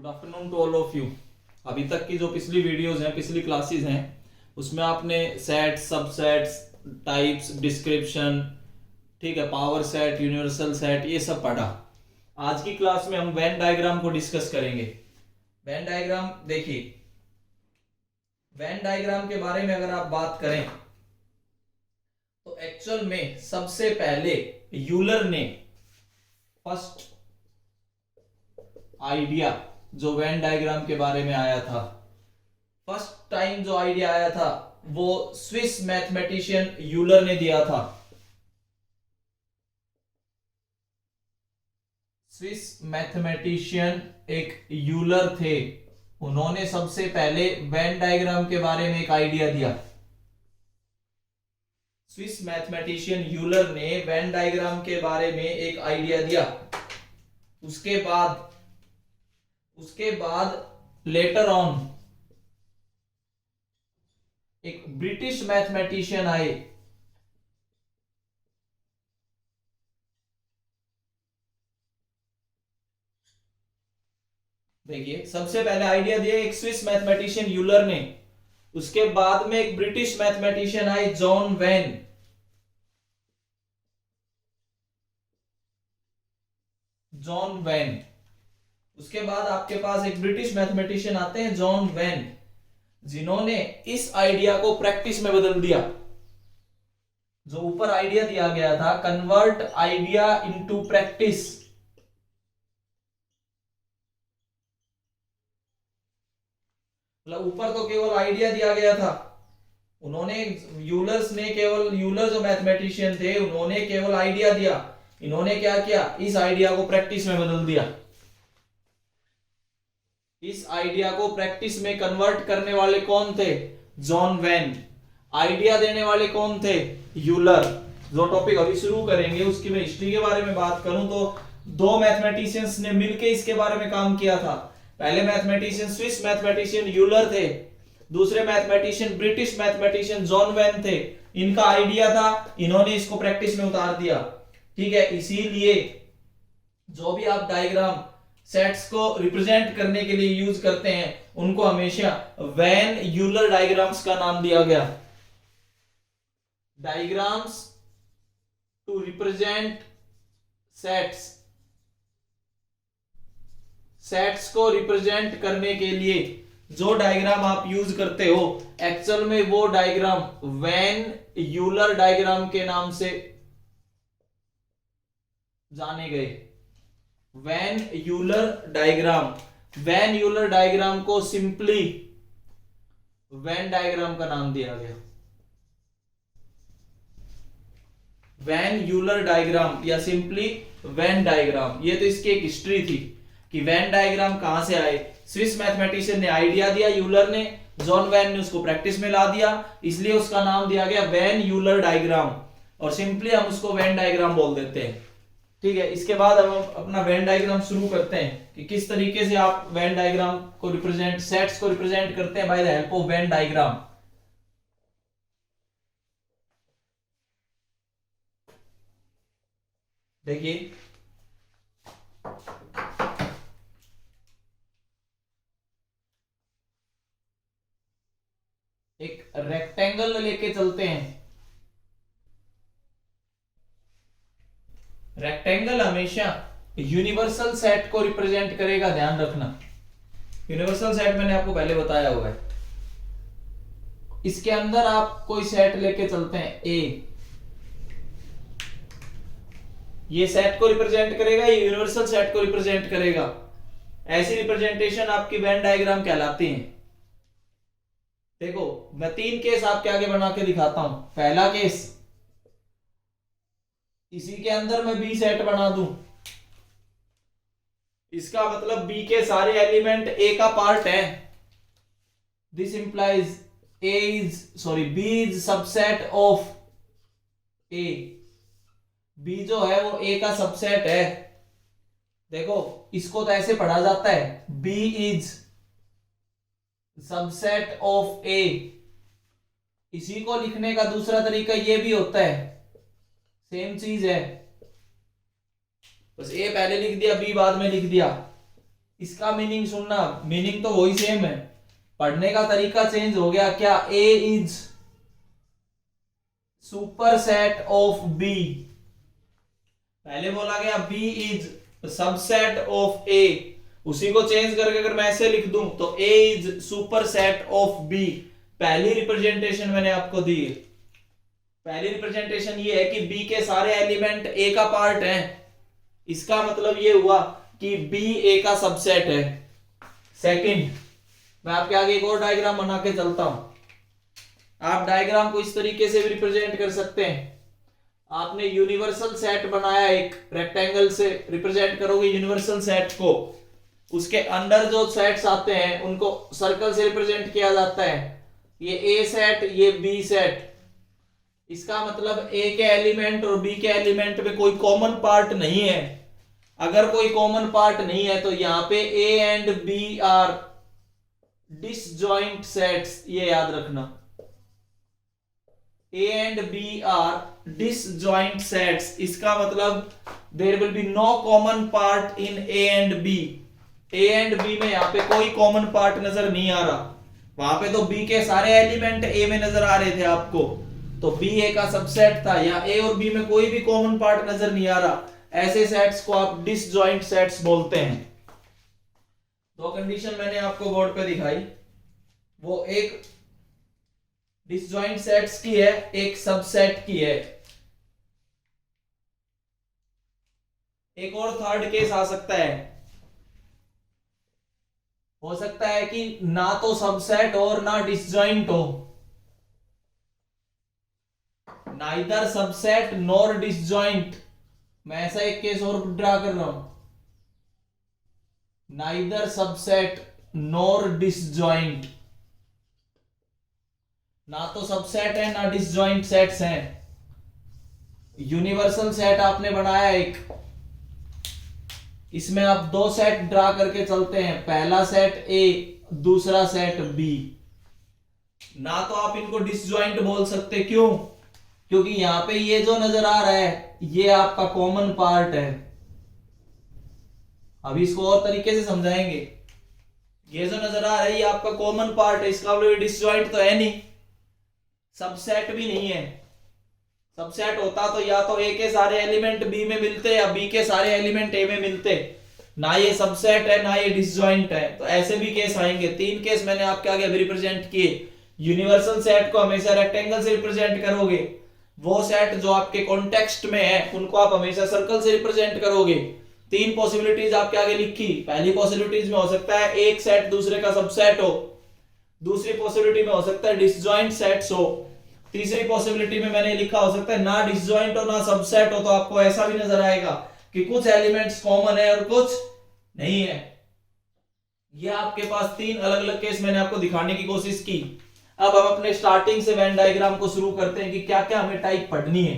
Good afternoon to all of you. अभी तक की जो पिछली वीडियोस हैं, पिछली क्लासेस हैं, उसमें आपने सेट, सबसेट्स, टाइप्स, डिस्क्रिप्शन, ठीक है, पावर सेट, यूनिवर्सल सेट, ये सब पढ़ा। आज की क्लास में हम वेन डायग्राम को डिस्कस करेंगे। वेन डायग्राम देखिए, वेन डायग्राम के बारे में अगर आप बात करें तो एक्चुअल में सबसे पहले यूलर ने फर्स्ट आइडिया जो वेन डायग्राम के बारे में आया था, फर्स्ट टाइम जो आइडिया आया था वो स्विस मैथमेटिशियन यूलर ने दिया था। स्विस मैथमेटिशियन एक यूलर थे, उन्होंने सबसे पहले वेन डायग्राम के बारे में एक आइडिया दिया। स्विस मैथमेटिशियन यूलर ने वेन डायग्राम के बारे में एक आइडिया दिया। उसके बाद लेटर ऑन एक ब्रिटिश मैथमेटिशियन आए, देखिए सबसे पहले आइडिया दिया एक स्विस मैथमेटिशियन यूलर ने, उसके बाद में एक ब्रिटिश मैथमेटिशियन आए जॉन वेन। उसके बाद आपके पास एक ब्रिटिश मैथमेटिशियन आते हैं जॉन वेन, जिन्होंने इस आइडिया को प्रैक्टिस में बदल दिया। जो ऊपर आइडिया दिया गया था, कन्वर्ट आइडिया इनटू प्रैक्टिस, मतलब ऊपर तो केवल आइडिया दिया गया था, उन्होंने यूलर जो मैथमेटिशियन थे उन्होंने केवल आइडिया दिया, इन्होंने क्या किया, इस आइडिया को प्रैक्टिस में बदल दिया। इस आइडिया को प्रैक्टिस में कन्वर्ट करने वाले कौन थे? John when. आइडिया देने वाले कौन थे? यूलर। जो टॉपिक अभी शुरू करेंगे उसकी मैं हिस्ट्री के बारे में बात करूं तो दो मैथमेटिशियंस ने मिलकर इसके बारे में काम किया था। पहले मैथमेटिशियन स्विस मैथमेटिशियन यूलर थे, दूसरे mathematician British mathematician John when थे। इनका आइडिया था, इन्होंने इसको प्रैक्टिस में उतार दिया, ठीक है। इसीलिए जो भी आप डायग्राम सेट्स को रिप्रेजेंट करने के लिए यूज करते हैं उनको हमेशा वेन यूलर डायग्राम्स का नाम दिया गया। डायग्राम्स टू रिप्रेजेंट सेट्स को रिप्रेजेंट करने के लिए जो डायग्राम आप यूज करते हो, एक्चुअल में वो डायग्राम वेन यूलर डायग्राम के नाम से जाने गए। वेन यूलर डायग्राम को सिंपली वेन डायग्राम का नाम दिया गया। वेन यूलर डायग्राम या सिंपली वेन डायग्राम, ये तो इसकी एक हिस्ट्री थी कि वेन डायग्राम कहां से आए। स्विस मैथमेटिशियन ने आइडिया दिया, यूलर ने, जॉन वेन ने उसको प्रैक्टिस में ला दिया, इसलिए उसका नाम दिया गया वेन यूलर डायग्राम, और सिंपली हम उसको वेन डायग्राम बोल देते हैं, ठीक है। इसके बाद हम अपना वेन डायग्राम शुरू करते हैं कि किस तरीके से आप वेन डायग्राम को रिप्रेजेंट, सेट्स को रिप्रेजेंट करते हैं by the help of Venn diagram. देखिए एक रेक्टेंगल लेके चलते हैं। रेक्टेंगल हमेशा यूनिवर्सल सेट को रिप्रेजेंट करेगा, ध्यान रखना। यूनिवर्सल सेट मैंने आपको पहले बताया हुआ है। इसके अंदर आप कोई सेट लेके चलते हैं ए, ये सेट को रिप्रेजेंट करेगा, ये यूनिवर्सल सेट को रिप्रेजेंट करेगा। ऐसी रिप्रेजेंटेशन आपकी वेन डायग्राम कहलाती है। देखो मैं तीन केस आपके आगे बना के दिखाता हूं। पहला केस, इसी के अंदर मैं बी सेट बना दूं, इसका मतलब बी के सारे एलिमेंट ए का पार्ट है। This implies B is subset of A. B जो है वो ए का सबसेट है। देखो इसको तो ऐसे पढ़ा जाता है, बी इज सबसेट ऑफ ए। इसी को लिखने का दूसरा तरीका ये भी होता है, सेम चीज है, बस ए पहले लिख दिया, बी बाद में लिख दिया। इसका मीनिंग सुनना, मीनिंग तो वही सेम है, पढ़ने का तरीका चेंज हो गया। क्या? ए इज सुपरसेट ऑफ बी, पहले बोला गया बी इज सबसेट ऑफ ए, उसी को चेंज करके अगर मैं ऐसे लिख दूं तो ए इज सुपरसेट ऑफ बी। पहली रिप्रेजेंटेशन मैंने आपको दी है, पहली रिप्रेजेंटेशन ये है कि बी के सारे एलिमेंट ए का पार्ट हैं, इसका मतलब ये हुआ कि बी ए का सबसेट है। सेकंड, मैं आपके आगे एक और डायग्राम बना के चलता हूं। आप डायग्राम को इस तरीके से भी रिप्रेजेंट कर सकते हैं। आपने यूनिवर्सल सेट बनाया, एक रेक्टेंगल से रिप्रेजेंट करोगे यूनिवर्सल सेट को, उसके अंदर जो सेट्स आते हैं उनको सर्कल से रिप्रेजेंट किया जाता है। ये ए सेट, ये बी सेट, इसका मतलब ए के एलिमेंट और बी के एलिमेंट में कोई कॉमन पार्ट नहीं है। अगर कोई कॉमन पार्ट नहीं है तो यहां पे A and B are disjoint sets, ये याद रखना। A and B are disjoint sets, इसका मतलब there will be no common part in A and B. A and B में यहां पे कोई कॉमन पार्ट नजर नहीं आ रहा, वहां पे तो बी के सारे एलिमेंट ए में नजर आ रहे थे आपको, तो बी ए का सबसेट था। या ए और बी में कोई भी कॉमन पार्ट नजर नहीं आ रहा, ऐसे सेट्स को आप डिसजॉइंट सेट्स बोलते हैं। दो कंडीशन मैंने आपको बोर्ड पे दिखाई, वो एक डिसजॉइंट सेट्स की है, एक सबसेट की है। एक और थर्ड केस आ सकता है, हो सकता है कि ना तो सबसेट और ना डिसजॉइंट हो, नाइदर सबसेट नॉर डिसजॉइंट। मैं ऐसा एक केस और ड्रा कर रहा हूं, नाइदर सबसेट नॉर डिसजॉइंट, ना तो सबसेट है ना डिसजॉइंट सेट्स हैं। यूनिवर्सल सेट आपने बनाया एक, इसमें आप दो सेट ड्रा करके चलते हैं, पहला सेट ए, दूसरा सेट बी। ना तो आप इनको डिसजॉइंट बोल सकते, क्यों? क्योंकि यहां पे ये जो नजर आ रहा है ये आपका कॉमन पार्ट है। अभी इसको और तरीके से समझाएंगे। ये जो नजर आ रहा है ये आपका कॉमन पार्ट है, इसका मतलब डिसजॉइंट तो है नहीं, सबसेट भी नहीं है। सबसेट होता तो या तो ए के सारे एलिमेंट बी में मिलते या बी के सारे एलिमेंट ए में मिलते, ना ये सबसेट है ना ये डिसजॉइंट है, तो ऐसे भी केस आएंगे। तीन केस मैंने आपके आगे अभी रिप्रेजेंट किए। यूनिवर्सल सेट को हमेशा रेक्टेंगल से रिप्रेजेंट करोगे, वो सेट जो आपके कॉन्टेक्स्ट में है उनको आप हमेशा सर्कल से रिप्रेजेंट करोगे। तीन पॉसिबिलिटीज आपके आगे लिखी। पहली पॉसिबिलिटीज में हो सकता है एक सेट दूसरे का सबसेट हो, दूसरी पॉसिबिलिटी में हो सकता है डिसजॉइंट सेट्स हो, तीसरी पॉसिबिलिटी में मैंने लिखा हो सकता है ना डिसजॉइंट हो ना सबसेट हो। तो आपको ऐसा भी नजर आएगा कि कुछ एलिमेंट्स कॉमन है और कुछ नहीं है। ये आपके पास तीन अलग अलग केस मैंने आपको दिखाने की कोशिश की। अब हम अपने स्टार्टिंग से वेन डायग्राम को शुरू करते हैं कि क्या क्या हमें टाइप पढ़नी है।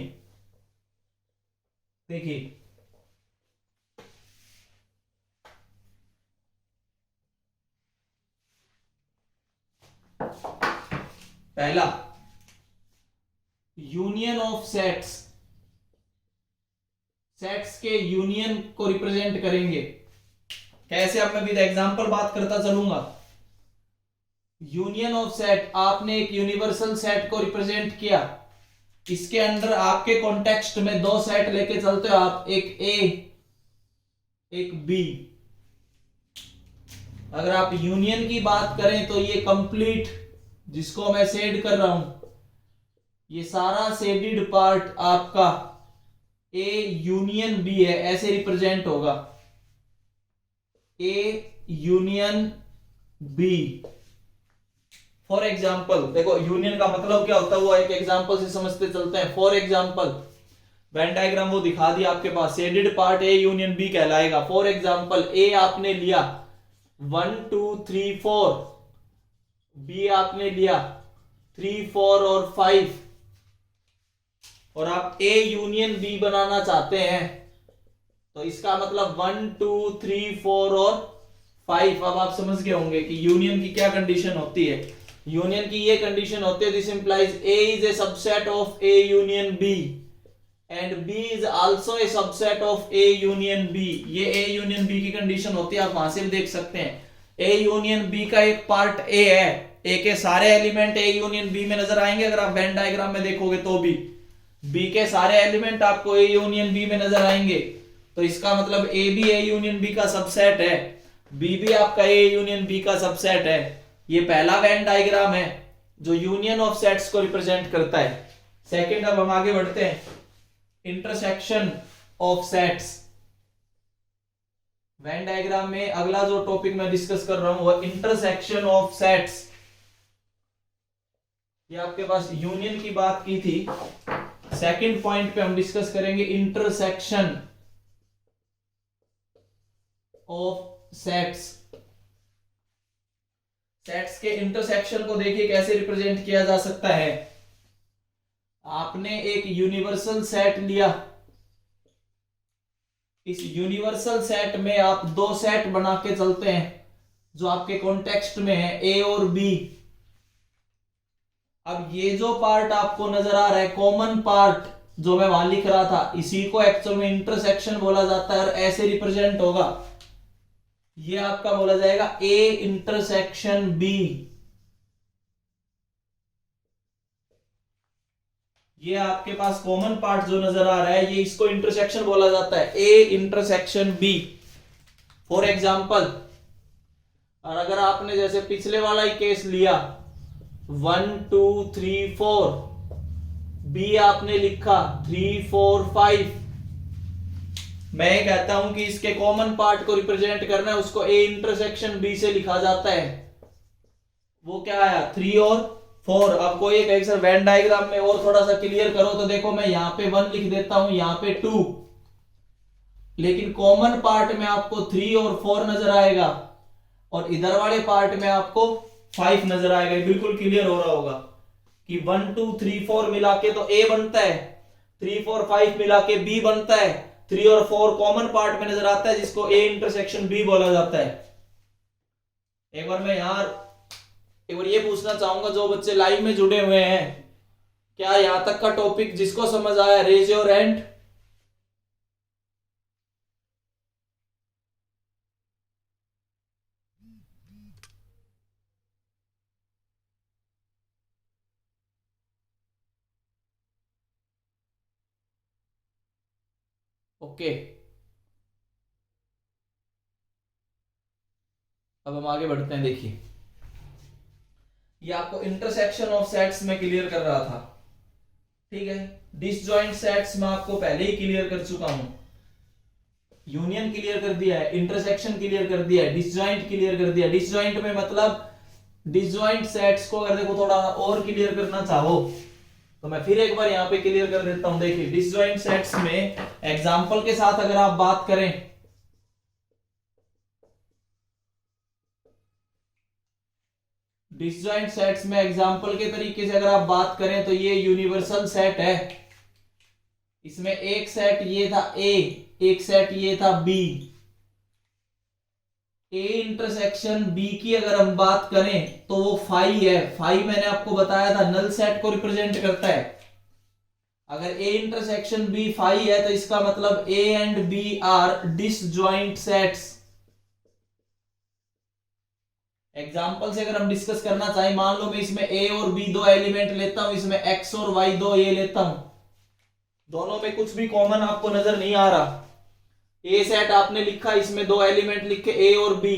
देखिए, पहला यूनियन ऑफ सेट्स, सेट्स के यूनियन को रिप्रेजेंट करेंगे। कैसे? अब मैं विद एग्जांपल बात करता चलूंगा। यूनियन ऑफ सेट, आपने एक यूनिवर्सल सेट को रिप्रेजेंट किया, इसके अंदर आपके कॉन्टेक्स्ट में दो सेट लेके चलते हो आप, एक ए एक बी। अगर आप यूनियन की बात करें तो ये कंप्लीट, जिसको मैं शेड कर रहा हूं, ये सारा शेडेड पार्ट आपका ए यूनियन बी है, ऐसे रिप्रेजेंट होगा, A union B. For example देखो, यूनियन का मतलब क्या होता है वो एक एग्जाम्पल से समझते चलते हैं। फॉर एग्जाम्पल वेन डायग्राम वो दिखा दिया आपके पास, shaded part A union B कहलाएगा। फॉर एग्जाम्पल ए आपने लिया 1 2 3 4, बी आपने लिया 3 4 और 5, और आप ए यूनियन बी बनाना चाहते हैं, तो इसका मतलब 1 2 3 4 और 5। अब आप समझ गए होंगे कि यूनियन की क्या कंडीशन होती है। यूनियन की ये कंडीशन होती है, this implies A is a subset of A union B and B is also a subset of A union B. ये ए यूनियन बी की कंडीशन होती है, आप वहां से भी देख सकते हैं। ए यूनियन बी का एक पार्ट ए है, ए के सारे एलिमेंट ए यूनियन बी में नजर आएंगे, अगर आप वेन डायग्राम में देखोगे तो भी बी के सारे एलिमेंट आपको ए यूनियन बी में नजर आएंगे। तो इसका मतलब ए भी ए यूनियन बी का सबसेट है, बी भी आपका ए यूनियन बी का सबसेट है। ये पहला वेन डायग्राम है जो यूनियन ऑफ सेट्स को रिप्रेजेंट करता है। सेकंड, अब हम आगे बढ़ते हैं, intersection of sets. Venn diagram में अगला जो टॉपिक मैं डिस्कस कर रहा हूं वो इंटरसेक्शन ऑफ सेट्स। ये आपके पास यूनियन की बात की थी, सेकंड पॉइंट पे हम डिस्कस करेंगे इंटरसेक्शन ऑफ सेट्स। सेट्स के इंटरसेक्शन को देखिए कैसे रिप्रेजेंट किया जा सकता है। आपने एक यूनिवर्सल सेट लिया, इस यूनिवर्सल सेट में आप दो सेट बना के चलते हैं जो आपके कॉन्टेक्स्ट में है ए और बी। अब ये जो पार्ट आपको नजर आ रहा है कॉमन पार्ट जो मैं वहां लिख रहा था, इसी को एक्चुअल में इंटरसेक्शन बोला जाता है और ऐसे रिप्रेजेंट होगा। ये आपका बोला जाएगा ए इंटरसेक्शन बी। ये आपके पास कॉमन पार्ट जो नजर आ रहा है, ये इसको इंटरसेक्शन बोला जाता है, A intersection B. For example, और अगर आपने जैसे पिछले वाला ही केस लिया 1 2 3 4, बी आपने लिखा 3 4 5, मैं कहता हूं कि इसके कॉमन पार्ट को रिप्रेजेंट करना है, उसको ए इंटरसेक्शन बी से लिखा जाता है। वो क्या आया 3 और 4। अब कोई एक सर वेन डायग्राम में और थोड़ा सा क्लियर करो तो देखो मैं यहां पे 1 लिख देता हूं, यहां पे 2, लेकिन कॉमन पार्ट में आपको 3 और 4 नजर आएगा और इधर वाले पार्ट में आपको 5 नजर आएगा। बिल्कुल क्लियर हो रहा होगा कि 1 2 3 4 मिला के तो ए बनता है, 3 4 5 मिला के बी बनता है, 3 और 4 कॉमन पार्ट में नजर आता है जिसको ए इंटरसेक्शन बी बोला जाता है। एक बार मैं एक बार ये पूछना चाहूंगा जो बच्चे लाइव में जुड़े हुए हैं, क्या यहां तक का टॉपिक जिसको समझ आया रेज योर हैंड। ओके, अब हम आगे बढ़ते हैं। देखिए ये आपको इंटरसेक्शन ऑफ सेट्स में क्लियर कर रहा था, ठीक है। डिसजॉइंट सेट्स में आपको पहले ही क्लियर कर चुका हूं, यूनियन क्लियर कर दिया है, इंटरसेक्शन क्लियर कर दिया है, डिसजॉइंट क्लियर कर दिया। डिसजॉइंट में मतलब डिसजॉइंट सेट्स को अगर देखो थोड़ा और क्लियर करना चाहो तो मैं फिर एक बार यहां पे क्लियर कर देता हूं। देखिए डिसजॉइंट सेट्स में एग्जांपल के साथ अगर आप बात करें, डिसजॉइंट सेट्स में एग्जांपल के तरीके से अगर आप बात करें तो ये यूनिवर्सल सेट है, इसमें एक सेट ये था ए, एक सेट ये था बी। ए इंटरसेक्शन बी की अगर हम बात करें तो वो फाई है। फाई मैंने आपको बताया था नल सेट को रिप्रेजेंट करता है। अगर ए इंटरसेक्शन बी फाई है तो इसका मतलब A and B are disjoint sets. Example से अगर हम डिस्कस करना चाहें, मान लो मैं इसमें ए और बी दो एलिमेंट लेता हूं, इसमें एक्स और वाई दो ये लेता हूं, दोनों में कुछ भी कॉमन आपको नजर नहीं आ रहा। ए सेट आपने लिखा, इसमें दो एलिमेंट लिखे ए और बी।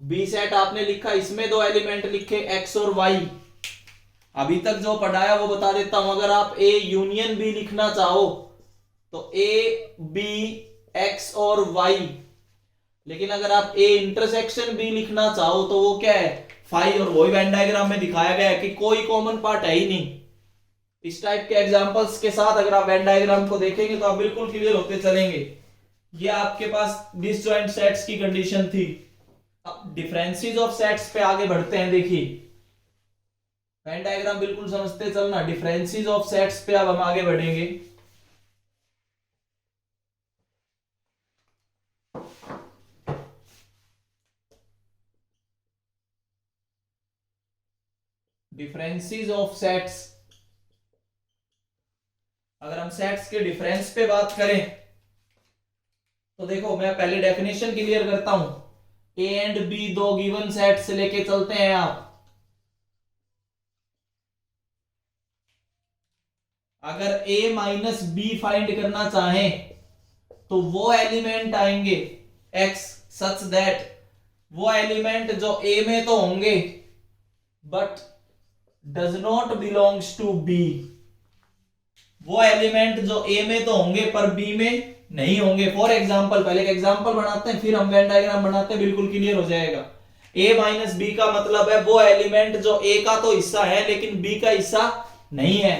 बी सेट आपने लिखा, इसमें दो एलिमेंट लिखे एक्स और वाई। अभी तक जो पढ़ाया वो बता देता हूं। अगर आप ए यूनियन बी लिखना चाहो तो ए बी एक्स और वाई, लेकिन अगर आप ए इंटरसेक्शन बी लिखना चाहो तो वो क्या है फाई, और वही वेन डायग्राम में दिखाया गया है कि कोई कॉमन पार्ट है ही नहीं। इस टाइप के एग्जांपल्स के साथ अगर आप वेन डायग्राम को देखेंगे तो आप बिल्कुल क्लियर होते चलेंगे। ये आपके पास डिसजॉइंट सेट्स की कंडीशन थी। अब डिफरेंसेस ऑफ सेट्स पे आगे बढ़ते हैं। देखिए वेन डायग्राम बिल्कुल समझते चलना, डिफरेंसेस ऑफ सेट्स पे अब हम आगे बढ़ेंगे। डिफरेंसेस ऑफ सेट्स, अगर हम सेट्स के डिफरेंस पे बात करें तो देखो मैं पहले डेफिनेशन क्लियर करता हूं। ए एंड बी दो गिवन सेट से लेके चलते हैं आप। अगर ए माइनस बी फाइंड करना चाहें तो वो एलिमेंट आएंगे एक्स सच दैट वो एलिमेंट जो ए में तो होंगे but does not belongs to B. वो एलिमेंट जो ए में तो होंगे पर बी में नहीं होंगे। फॉर एग्जाम्पल, पहले एक एग्जाम्पल बनाते हैं फिर हम वेन डायग्राम बनाते हैं, बिल्कुल क्लियर हो जाएगा। ए माइनस बी का मतलब है वो एलिमेंट जो ए का तो हिस्सा है लेकिन बी का हिस्सा नहीं है।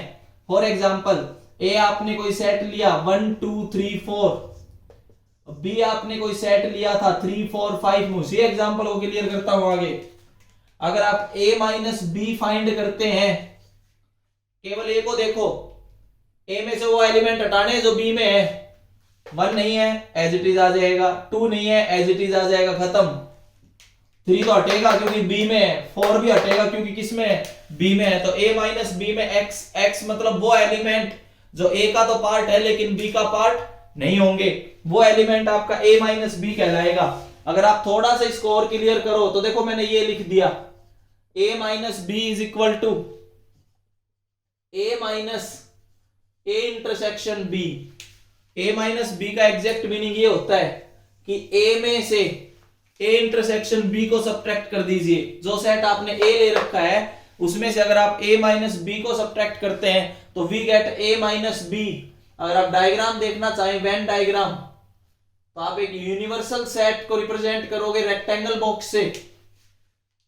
फॉर एग्जाम्पल ए आपने कोई सेट लिया 1 2 3 4, बी आपने कोई सेट लिया था 3 4 5 में। उसी एग्जाम्पल को क्लियर करता हूं आगे। अगर आप ए माइनस बी फाइंड करते हैं, केवल ए को देखो, ए में से वो एलिमेंट हटाने जो बी में है। 1 नहीं है एज इट इज आ जाएगा, 2 नहीं है एज इट इज आ जाएगा, खत्म। 3 तो हटेगा क्योंकि बी में है, 4 भी हटेगा क्योंकि किस में है, बी में है। तो ए माइनस बी में एक्स, एक्स मतलब वो एलिमेंट जो ए का तो पार्ट है लेकिन बी का पार्ट नहीं होंगे, वो एलिमेंट आपका ए माइनस बी कहलाएगा। अगर आप थोड़ा सा इसको और क्लियर करो तो देखो मैंने ये लिख दिया, A minus B is equal to A minus A intersection B. A minus B का एग्जैक्ट मीनिंग ये होता है कि ए में से ए इंटरसेक्शन बी को सब्ट्रैक्ट कर दीजिए। जो सेट आपने ए ले रखा है उसमें से अगर आप ए माइनस बी को सब्ट्रैक्ट करते हैं तो we get A minus B. अगर आप डायग्राम देखना चाहें वेन डायग्राम, तो आप एक यूनिवर्सल सेट को रिप्रेजेंट करोगे रेक्टेंगल बॉक्स से।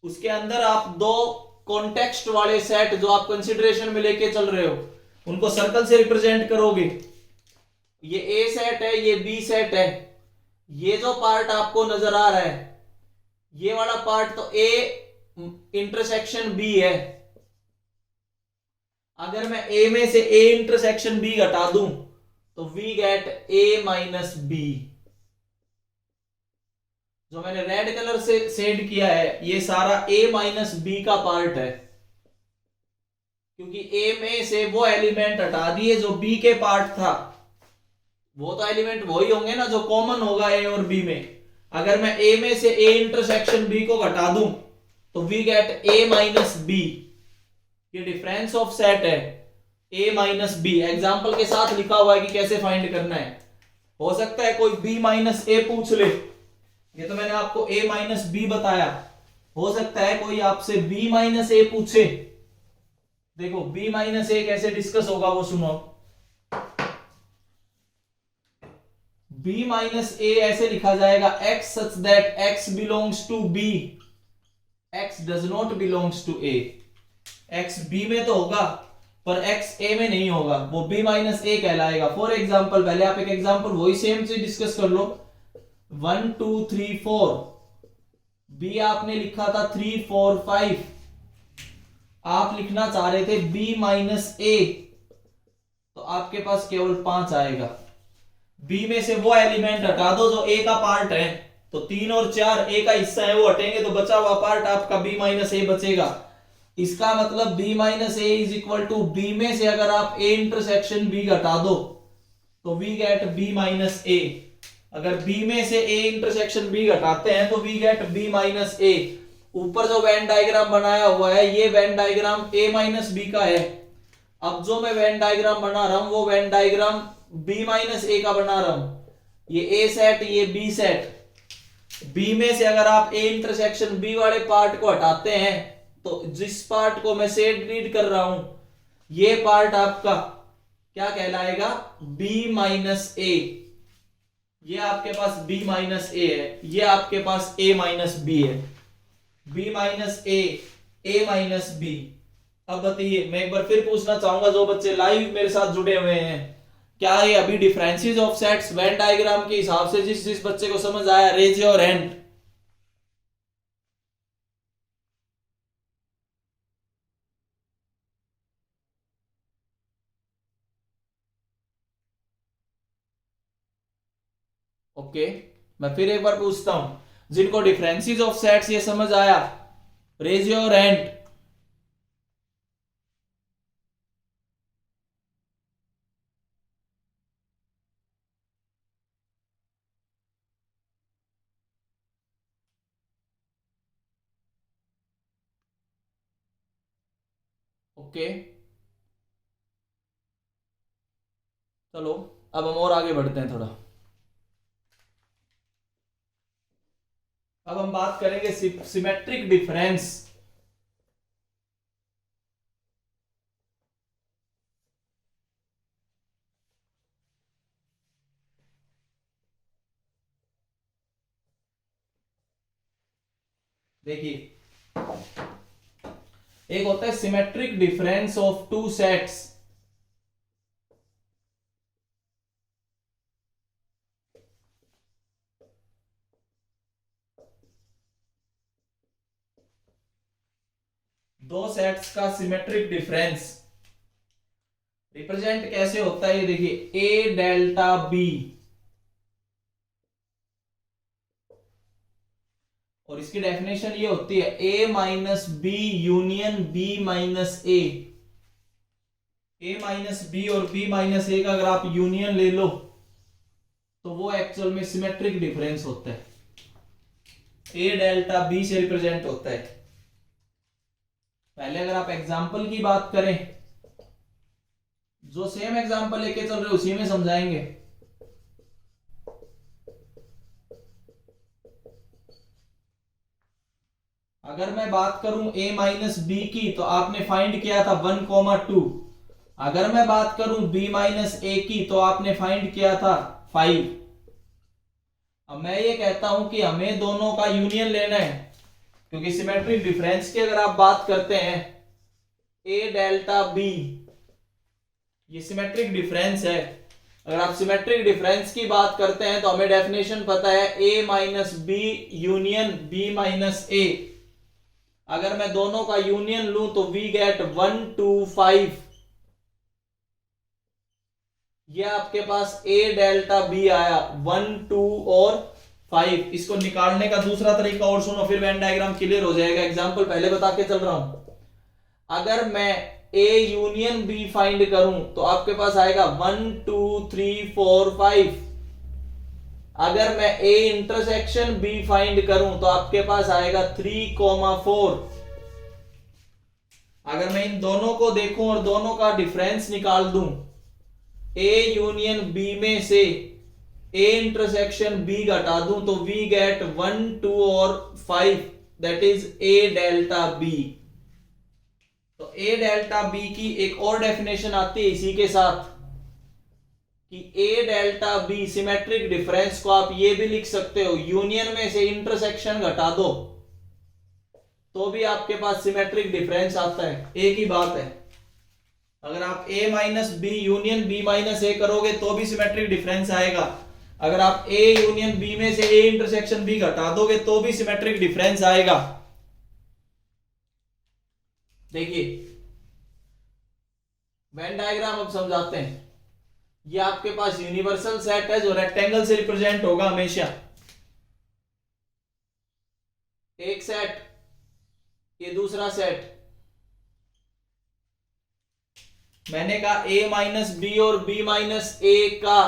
उसके अंदर आप दो कॉन्टेक्स्ट वाले सेट जो आप कंसिडरेशन में लेके चल रहे हो उनको सर्कल से रिप्रेजेंट करोगे। ये ए सेट है, ये बी सेट है। ये जो पार्ट आपको नजर आ रहा है ये वाला पार्ट तो ए इंटरसेक्शन बी है। अगर मैं ए में से ए इंटरसेक्शन बी घटा दूं तो we get A minus B. जो मैंने रेड कलर से शेड किया है ये सारा ए माइनस बी का पार्ट है, क्योंकि ए में से वो एलिमेंट हटा दिए जो बी के पार्ट था। वो तो एलिमेंट वही होंगे ना जो कॉमन होगा ए और बी में। अगर मैं ए में से ए इंटरसेक्शन बी को घटा दूं तो we get A minus B. ये डिफरेंस ऑफ सेट है ए माइनस बी। एग्जाम्पल के साथ लिखा हुआ है कि कैसे फाइंड करना है। हो सकता है कोई बी माइनस ए पूछ ले, ये तो मैंने आपको ए माइनस बी बताया। हो सकता है कोई आपसे बी माइनस ए पूछे। देखो बी माइनस ए कैसे डिस्कस होगा वो सुनो। बी माइनस ए ऐसे लिखा जाएगा x such that x belongs to B, x does not belongs to A. X B में तो होगा पर एक्स ए में नहीं होगा, वो बी माइनस ए कहलाएगा। फॉर एग्जाम्पल, पहले आप एक एग्जाम्पल वही सेम से डिस्कस कर लो। 1 2 3 4, बी आपने लिखा था 3 4 5, आप लिखना चाह रहे थे बी माइनस ए, तो आपके पास केवल 5 आएगा। बी में से वो एलिमेंट हटा दो जो ए का पार्ट है, तो 3 और 4 ए का हिस्सा है वो हटेंगे, तो बचा हुआ पार्ट आपका बी माइनस ए बचेगा। इसका मतलब B minus A is equal to B में से अगर आप ए इंटरसेक्शन बी घटा दो तो we get B minus A. अगर बी में से ए इंटरसेक्शन बी घटाते हैं तो we get B minus A. ऊपर जो वेन डायग्राम बनाया हुआ है ये Venn diagram A minus B का है। अब जो मैं वेन डायग्राम बना रहा हूं वो Venn diagram B minus A का बना रहा हूं। ये ए सेट, ये बी सेट। बी में से अगर आप ए इंटरसेक्शन बी वाले पार्ट को हटाते हैं तो जिस पार्ट को मैं शेड रीड कर रहा हूं ये पार्ट आपका क्या कहलाएगा, बी माइनस ए। ये आपके पास बी माइनस ए है, ये आपके पास ए माइनस बी है। B minus A minus B. अब बताइए, मैं एक बार फिर पूछना चाहूंगा जो बच्चे लाइव मेरे साथ जुड़े हुए हैं, क्या ये अभी differences of sets Venn diagram के हिसाब से जिस जिस बच्चे को समझ आया रेज योर हैंड। ओके, मैं फिर एक बार पूछता हूं, जिनको डिफरेंसेस ऑफ सेट्स ये समझ आया रेज योर हैंड। ओके, चलो अब हम और आगे बढ़ते हैं थोड़ा। अब हम बात करेंगे सिमेट्रिक डिफरेंस। देखिए, एक होता है symmetric difference of two sets. दो सेट्स का सिमेट्रिक डिफरेंस रिप्रेजेंट कैसे होता है, ये देखिए, ए डेल्टा बी, और इसकी डेफिनेशन ये होती है A minus B union B minus A minus B और बी माइनस ए का अगर आप यूनियन ले लो तो वो एक्चुअल में सिमेट्रिक डिफरेंस होता है, ए डेल्टा बी से रिप्रेजेंट होता है। पहले अगर आप एग्जांपल की बात करें, जो सेम एग्जांपल लेके चल रहे उसी में समझाएंगे। अगर मैं बात करूं a माइनस बी की तो आपने फाइंड किया था 1,2। अगर मैं बात करूं b माइनस ए की तो आपने फाइंड किया था 5। अब मैं ये कहता हूं कि हमें दोनों का यूनियन लेना है, क्योंकि सिमेट्रिक डिफरेंस की अगर आप बात करते हैं a डेल्टा b, ये सिमेट्रिक डिफरेंस है। अगर आप सिमेट्रिक डिफरेंस की बात करते हैं तो हमें डेफिनेशन पता है a minus B union b minus A. अगर मैं दोनों का यूनियन लूं तो वी गेट 1 2 5। ये आपके पास a डेल्टा b आया 1 2 और 5। इसको निकालने का दूसरा तरीका और सुनो, फिर वेन डायग्राम क्लियर हो जाएगा। एग्जांपल पहले बता के चल रहा हूं। अगर मैं a यूनियन b फाइंड करूं तो आपके पास आएगा 1 2 3 4 5। अगर मैं a इंटरसेक्शन b फाइंड करूं तो आपके पास आएगा 3,4। अगर मैं इन दोनों को देखूं और दोनों का डिफरेंस निकाल दूं, a यूनियन b में से a इंटरसेक्शन b घटा दूं तो वी गेट 1 2 और 5, that is a delta b। तो a डेल्टा b की एक और डेफिनेशन आती है इसी के साथ कि a delta b symmetric difference को आप ये भी लिख सकते हो, यूनियन में से इंटरसेक्शन घटा दो तो भी आपके पास सिमेट्रिक डिफरेंस आता है। एक ही बात है, अगर आप a minus B union b minus A करोगे तो भी सिमेट्रिक डिफरेंस आएगा। अगर आप a यूनियन b में से a इंटरसेक्शन b घटा दोगे तो भी सिमेट्रिक डिफरेंस आएगा। देखिए, वेन डायग्राम अब समझाते हैं। ये आपके पास यूनिवर्सल सेट है जो रेक्टेंगल से रिप्रेजेंट होगा हमेशा। एक सेट, ये दूसरा सेट। मैंने कहा a माइनस बी और b माइनस ए का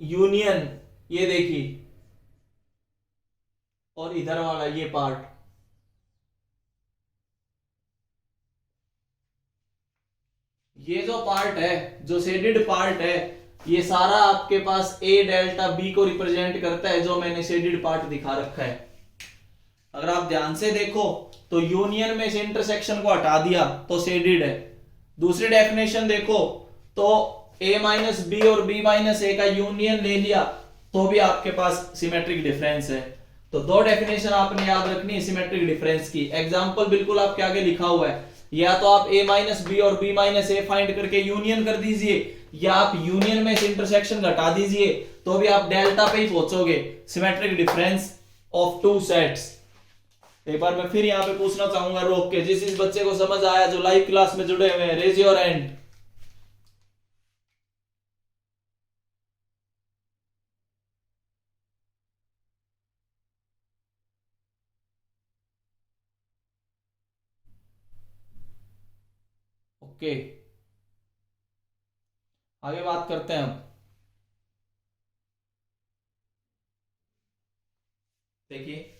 यूनियन, ये देखिए, और इधर वाला ये पार्ट। ये जो पार्ट है, जो शेडेड पार्ट है, ये सारा आपके पास a डेल्टा b को रिप्रेजेंट करता है, जो मैंने शेडेड पार्ट दिखा रखा है। अगर आप ध्यान से देखो तो यूनियन में से इंटरसेक्शन को हटा दिया तो शेडेड है। दूसरी डेफिनेशन देखो तो a माइनस बी और b माइनस ए का यूनियन ले लिया तो भी आपके पास सिमेट्रिक डिफरेंस है। तो दो डेफिनेशन आपने याद रखनी है सिमेट्रिक डिफरेंस की। एग्जांपल बिल्कुल आपके आगे लिखा हुआ है, या तो आप a माइनस बी और b माइनस ए फाइंड करके यूनियन कर दीजिए, या आप यूनियन में से इंटरसेक्शन घटा दीजिए तो भी आप डेल्टा पे ही पहुंचोगे, symmetric difference of two sets. एक बार मैं फिर यहां पे पूछना चाहूंगा रोक के, जिस बच्चे को समझ आया जो लाइव क्लास में जुड़े हुए हैं, रेज योर हैंड। ओके, आगे बात करते हैं अब। देखिए,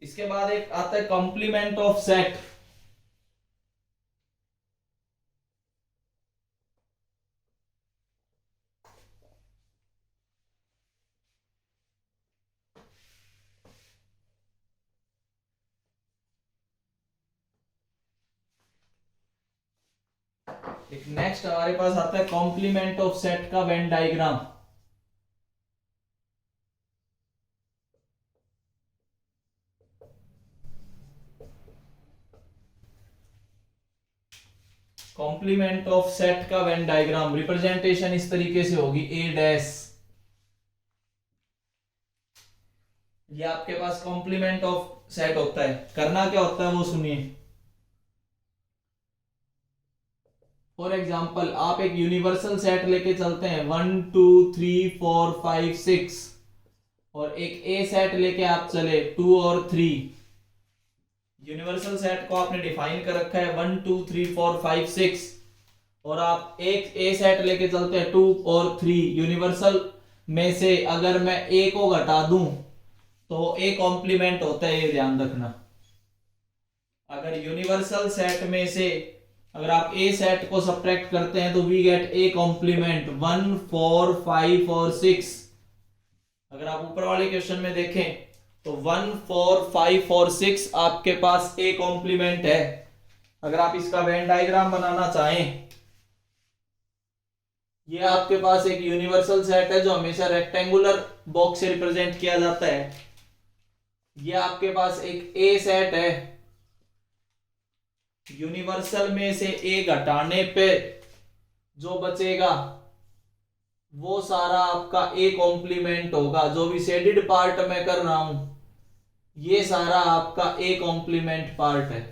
इसके बाद एक आता है कॉम्प्लीमेंट ऑफ सेट। एक नेक्स्ट हमारे पास आता है कॉम्प्लीमेंट ऑफ सेट का Venn diagram. Complement of set का वेन डायग्राम रिप्रेजेंटेशन इस तरीके से होगी ए डैश। ये आपके पास कॉम्प्लीमेंट ऑफ सेट होता है। करना क्या होता है वो सुनिए। फॉर एग्जाम्पल आप एक यूनिवर्सल सेट लेके चलते हैं 1 2 3 4 5 6 और एक ए सेट लेके आप चले 2 और 3। यूनिवर्सल सेट को आपने डिफाइन कर रखा है 1 2 3 4 5 6 और आप एक ए सेट लेके चलते हैं 2 और 3। यूनिवर्सल में से अगर मैं ए को घटा दूं तो ए कॉम्प्लीमेंट होता है, ये ध्यान रखना। अगर यूनिवर्सल सेट में से अगर आप ए सेट को सब्ट्रैक्ट करते हैं तो वी गेट ए कॉम्प्लीमेंट 1 4 5 और 6। अगर आप ऊपर वाले क्वेश्चन में देखें तो 1 4 5 और 6 आपके पास ए कॉम्प्लीमेंट है। अगर आप इसका वेन डायग्राम बनाना चाहें, ये आपके पास एक यूनिवर्सल सेट है जो हमेशा रेक्टेंगुलर बॉक्स से रिप्रेजेंट किया जाता है। ये आपके पास एक ए सेट है। यूनिवर्सल में से ए घटाने पे जो बचेगा वो सारा आपका ए कॉम्प्लीमेंट होगा। जो भी शेडेड पार्ट मैं कर रहा हूं ये सारा आपका ए कॉम्प्लीमेंट पार्ट है।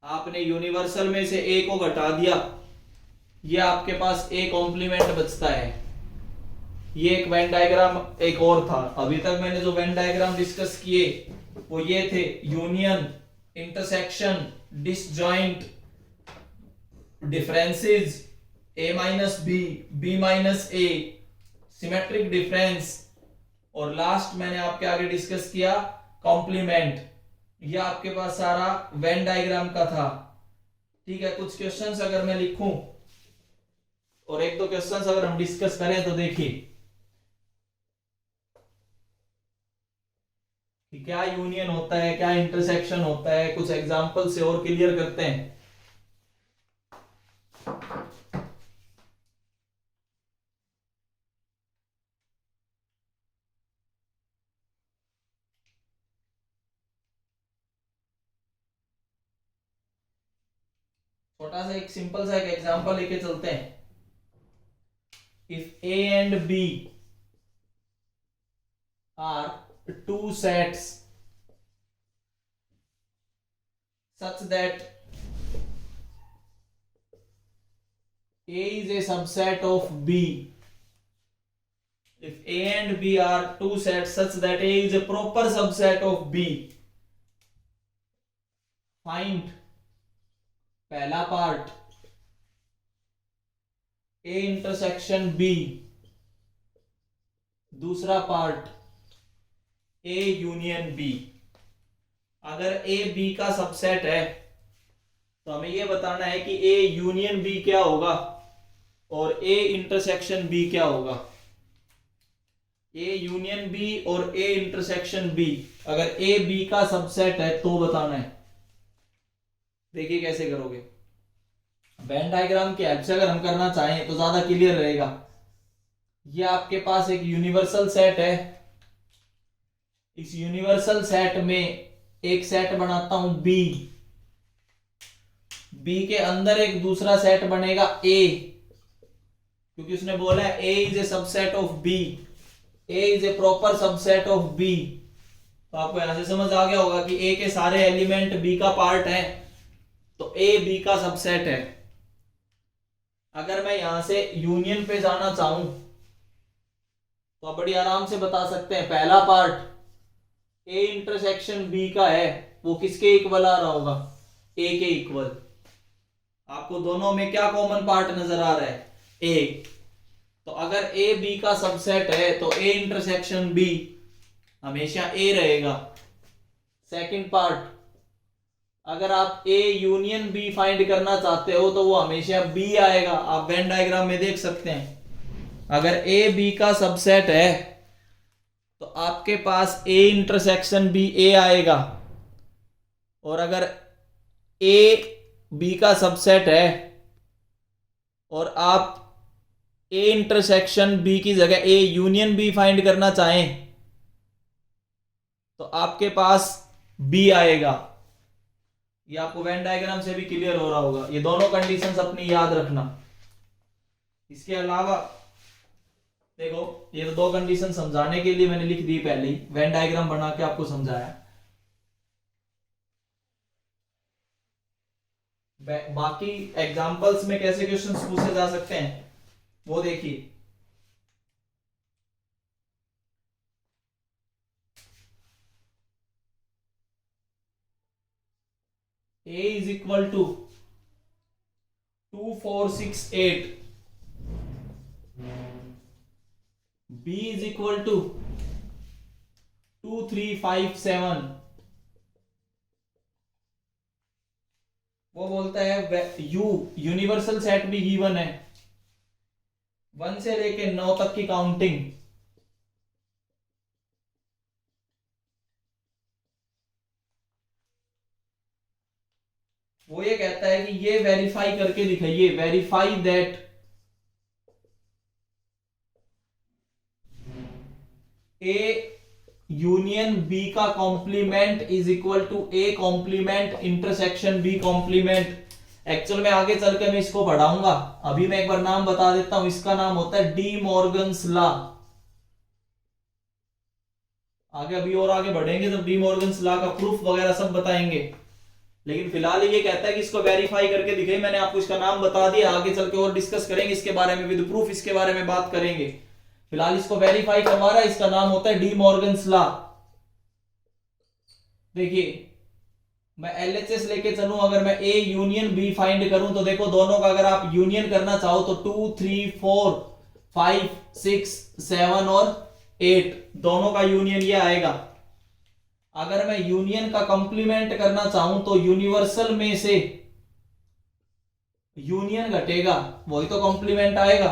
आपने यूनिवर्सल में से ए को घटा दिया, ये आपके पास ए कॉम्प्लीमेंट बचता है। ये एक वेन डायग्राम एक और था। अभी तक मैंने जो वेन डायग्राम डिस्कस किए वो ये थे: यूनियन, इंटरसेक्शन, डिसजॉइंट, डिफरेंसेस, ए माइनस बी, बी माइनस ए, सिमेट्रिक डिफरेंस और लास्ट मैंने आपके आगे डिस्कस किया कॉम्प्लीमेंट। ये आपके पास सारा वेन डायग्राम का था। ठीक है, कुछ क्वेश्चंस अगर मैं लिखूं और एक दो क्वेश्चंस अगर हम डिस्कस करें तो देखिए कि क्या यूनियन होता है, क्या इंटरसेक्शन होता है। कुछ एग्जांपल से और क्लियर करते हैं। छोटा सा एक सिंपल सा एक एग्जांपल लेके चलते हैं। If A and B are two sets such that A is a subset of B. If A and B are two sets such that A is a proper subset of B, find पहला part A intersection B, दूसरा part A union B. अगर A B का subset है तो हमें यह बताना है कि ए यूनियन बी क्या होगा और ए इंटरसेक्शन बी क्या होगा। ए यूनियन बी और ए इंटरसेक्शन बी, अगर ए बी का सबसेट है तो बताना है। देखिए कैसे करोगे। वेन डायग्राम की हेल्प से अगर हम करना चाहें तो ज्यादा क्लियर रहेगा। ये आपके पास एक यूनिवर्सल सेट है। इस यूनिवर्सल सेट में एक सेट बनाता हूं बी, बी के अंदर एक दूसरा सेट बनेगा ए, क्योंकि उसने बोला है A is a subset of B, A is a proper subset of B. तो आपको यहां से समझ आ गया होगा कि ए के सारे एलिमेंट बी का पार्ट है तो ए बी का सबसेट है। अगर मैं यहां से यूनियन पे जाना चाहूं तो आप बड़ी आराम से बता सकते हैं पहला पार्ट ए इंटरसेक्शन बी का है वो किसके इक्वल आ रहा होगा, ए के इक्वल। आपको दोनों में क्या कॉमन पार्ट नजर आ रहा है, ए। तो अगर ए बी का सबसेट है तो ए इंटरसेक्शन बी हमेशा ए रहेगा। सेकंड पार्ट, अगर आप ए यूनियन बी फाइंड करना चाहते हो तो वो हमेशा बी आएगा। आप वेन डायग्राम में देख सकते हैं अगर ए बी का सबसेट है तो आपके पास ए इंटरसेक्शन बी ए आएगा, और अगर ए बी का सबसेट है और आप ए इंटरसेक्शन बी की जगह ए यूनियन बी फाइंड करना चाहें तो आपके पास बी आएगा। ये आपको वेन डायग्राम से भी क्लियर हो रहा होगा। ये दोनों कंडीशंस अपनी याद रखना। इसके अलावा देखो, ये तो दो कंडीशन समझाने के लिए मैंने लिख दी पहले ही, वेन डायग्राम बना के आपको समझाया। बाकी एग्जांपल्स में कैसे क्वेश्चंस पूछे जा सकते हैं वो देखिए। A is equal to 2468, B is equal to 2357। वो बोलता है U यूनिवर्सल सेट भी गिवन है, 1 से लेके 9 तक की काउंटिंग। वो ये कहता है कि ये वेरीफाई करके दिखाइए, verify that A union B का complement is equal to A complement intersection B complement. Actual में आगे चल के मैं इसको पढ़ाऊंगा, अभी मैं एक बार नाम बता देता हूं। इसका नाम होता है डी मॉर्गन्स लॉ। आगे अभी और आगे बढ़ेंगे जब डी मॉर्गन्स लॉ का प्रूफ वगैरह सब बताएंगे, लेकिन फिलहाल ये कहता है कि इसको वेरीफाई करके दिखाई। मैंने आपको इसका नाम बता दिया, आगे चल के और डिस्कस करेंगे इसके बारे में, विद प्रूफ इसके बारे में बात करेंगे। फिलहाल इसको वेरीफाई करवा रहा है, इसका नाम होता है डी मॉर्गन्स लॉ। देखिए, मैं एलएचएस लेके चलूं, अगर मैं ए यूनियन बी फाइंड करूं तो देखो दोनों का अगर आप यूनियन करना चाहो तो 2 3 4 5 6 7 और 8 दोनों का यूनियन ये आएगा। अगर मैं यूनियन का कंप्लीमेंट करना चाहूं तो यूनिवर्सल में से यूनियन घटेगा, वही तो कंप्लीमेंट आएगा।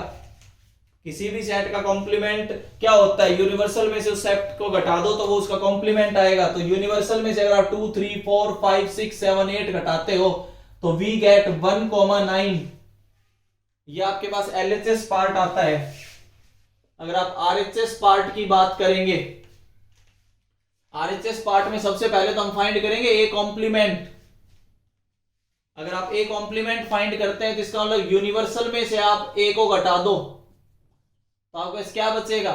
किसी भी सेट का कंप्लीमेंट क्या होता है, यूनिवर्सल में से उस सेट को घटा दो तो वो उसका कंप्लीमेंट आएगा। तो यूनिवर्सल में से अगर आप 2 3 4 5 6 7 8 घटाते हो तो वी गेट 1,9। ये आपके पास एलएचएस पार्ट आता है। अगर आप आरएचएस पार्ट की बात करेंगे, आरएचएस पार्ट में सबसे पहले तो हम फाइंड करेंगे ए कॉम्प्लीमेंट। अगर आप ए कॉम्प्लीमेंट फाइंड करते हैं तो इसका मतलब यूनिवर्सल में से आप ए को घटा दो तो आपको क्या बचेगा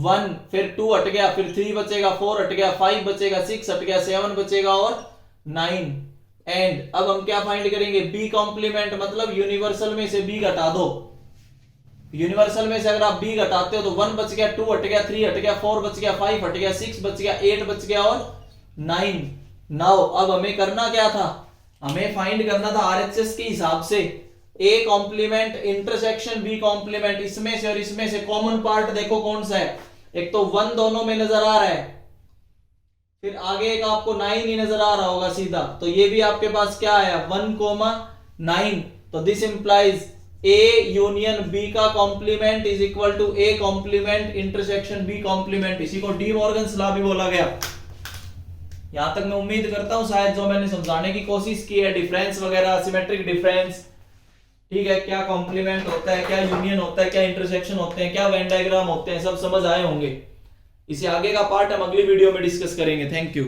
1, फिर 2 हट गया, फिर 3 बचेगा, 4 हट गया, 5 बचेगा, 6 हट गया, 7 बचेगा और 9। एंड अब हम क्या फाइंड करेंगे, बी कॉम्प्लीमेंट, मतलब यूनिवर्सल में से बी घटा दो। यूनिवर्सल में से अगर आप बी घटाते हो तो 1 बच गया, 2 हट गया, 3 हट गया, 4 बच गया, 5 हट गया, 6 बच गया, 8 बच गया और 9। नाउ अब हमें करना क्या था, हमें फाइंड करना था आरएचएस के हिसाब से A complement intersection B complement. इसमें से और इसमें से कॉमन पार्ट देखो कौन सा है, एक तो 1 दोनों में नजर आ रहा है, फिर आगे एक आपको 9 ही नजर आ रहा होगा सीधा, तो ये भी आपके पास क्या आया 1,9। तो this implies A union B का complement is equal to A complement intersection B complement. इसी को डी मॉर्गन्स लॉ भी बोला गया। यहां तक मैं उम्मीद करता हूं शायद जो मैंने समझाने की कोशिश की है, डिफरेंस वगैरह, सिमेट्रिक डिफरेंस, ठीक है, क्या कॉम्प्लीमेंट होता है, क्या यूनियन होता है, क्या इंटरसेक्शन होते हैं, क्या वेन डायग्राम होते हैं, सब समझ आए होंगे। इसे आगे का पार्ट हम अगली वीडियो में डिस्कस करेंगे। Thank you.